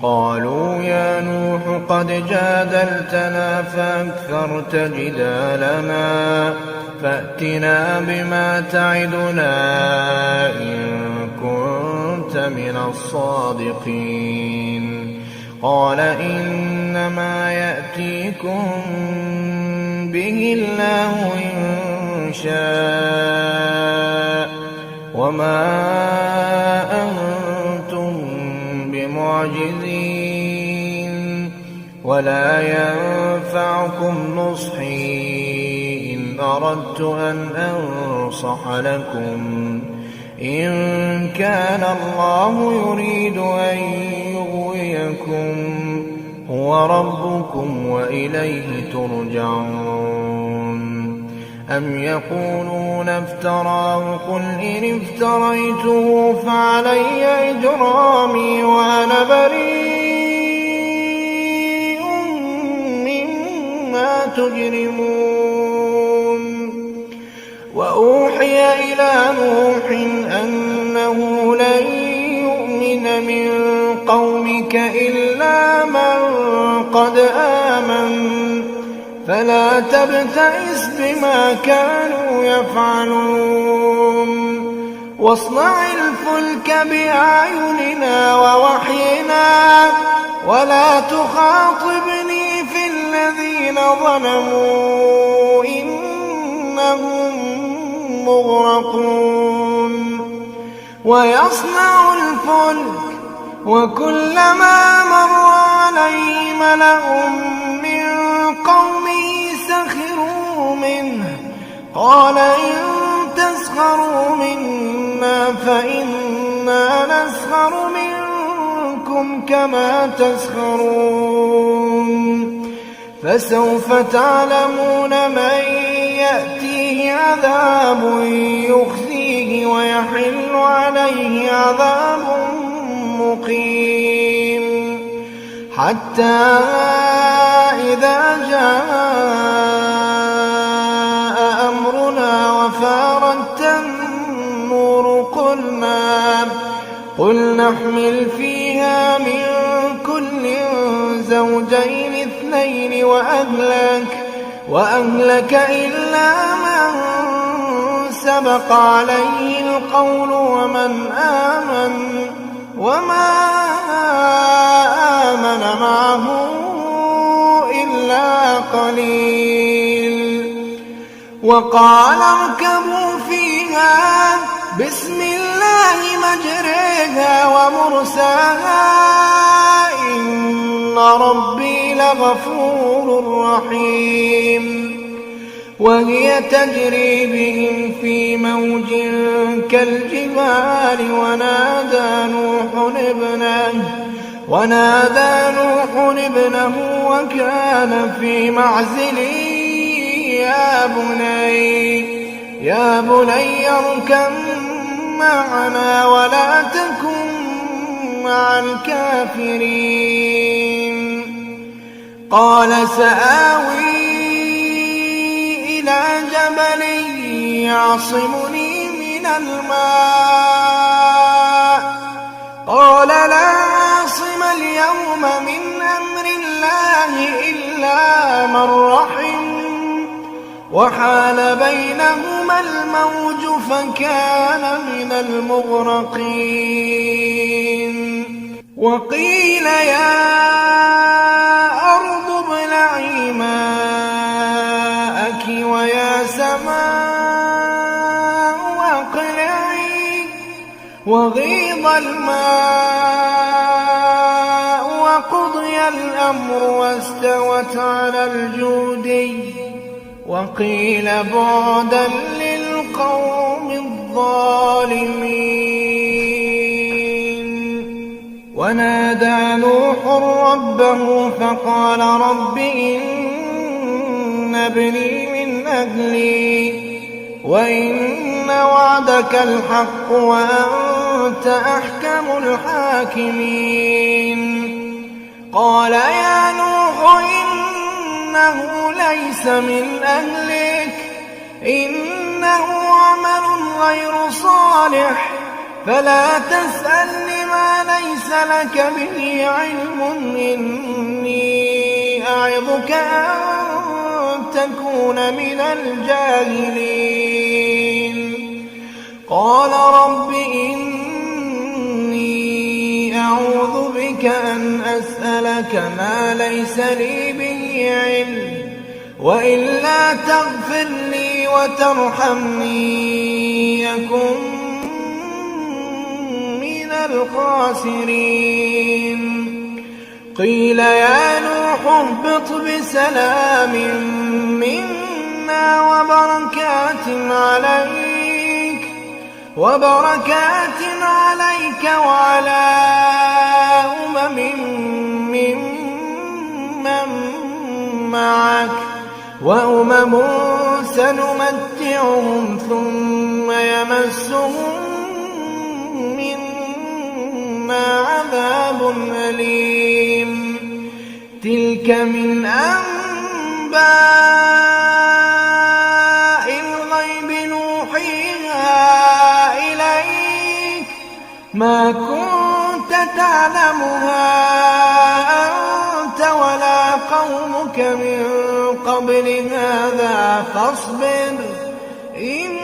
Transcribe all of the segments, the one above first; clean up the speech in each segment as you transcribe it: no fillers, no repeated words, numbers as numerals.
قالوا يا نوح قد جادلتنا فأكثرت جدالنا فأتنا بما تعدنا إن كنت من الصادقين. قال إنما يأتيكم به الله إن شاء وما أنتم بمعجزين ولا ينفعكم نصحي إن أردت أن أنصح لكم إن كان الله يريد أن يغويكم هو ربكم وإليه ترجعون. أم يقولون افتراه قل إن افتريته فعلي إجرامي وأنا بريء مما تجرمون. وأوحي إلى نوح أنه لن يؤمن من قومك إلا من قد آمن فلا تبتئس بما كانوا يفعلون واصنع الفلك بأعيننا ووحينا ولا تخاطبني في الذين ظلموا إنهم مغرقون. ويصنع الفلك وكلما مر عليه ملأ من قومه سخروا منه قال إن تسخروا منا فإنا نسخر منكم كما تسخرون. فسوف تعلمون من يأتيه عذاب يخزيه ويحل عليه عذاب مقيم. حتى إذا جاء أمرنا وفارت النور قل نحمل فيها من كل زوجين اثنين وأهلك إلا من سبق عليه القول ومن آمن وما آمن معه إلا قليل. وقال اركبوا فيها بسم الله مجريها ومرساها إن ربي لغفور رحيم. وهي تجري بهم في موج كالجبال ونادى نوح ابنه وكان في معزل يا بني اركب معنا ولا تكن مع الكافرين. قال سآوي إلى جبل يعصمني من الماء قال لا عاصم اليوم من أمر الله إلا من رحم وحال بينهما الموج فكان من المغرقين. وقيل يا أرض ابلعي ماءك ويا سماء أقلعي وغيض الماء وقضي الأمر واستوت على الجودي وقيل بعدا للقوم الظالمين. ونادى نوح ربه فقال رب إن ابني من أهلي وإن وعدك الحق وأنت أحكم الحاكمين. قال يا نوح إنه ليس من أهلك إنه عمل غير صالح فلا تسألني ما ليس لك به علم إني أعظك أن تكون من الجاهلين قال رب إني أعوذ بك أن أسألك ما ليس لي به علم وإلا تغفر لي وترحمني أكن من الخاسرين قيل يا نوح اهبط بسلام منا وبركات عليك وعلى أمم ممن معك وأمم سنمتعهم ثم يمسهم منا عذاب أليم تلك من أنباء الغيب نوحيها إليك ما كنت تعلمها أنت ولا قومك من قبل هذا فاصبر إن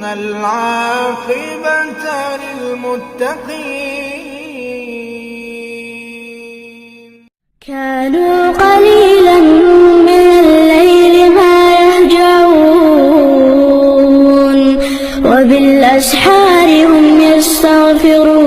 العاقبة للمتقين كانوا قليلا من الليل ما يهجعون وبالأسحار هم يستغفرون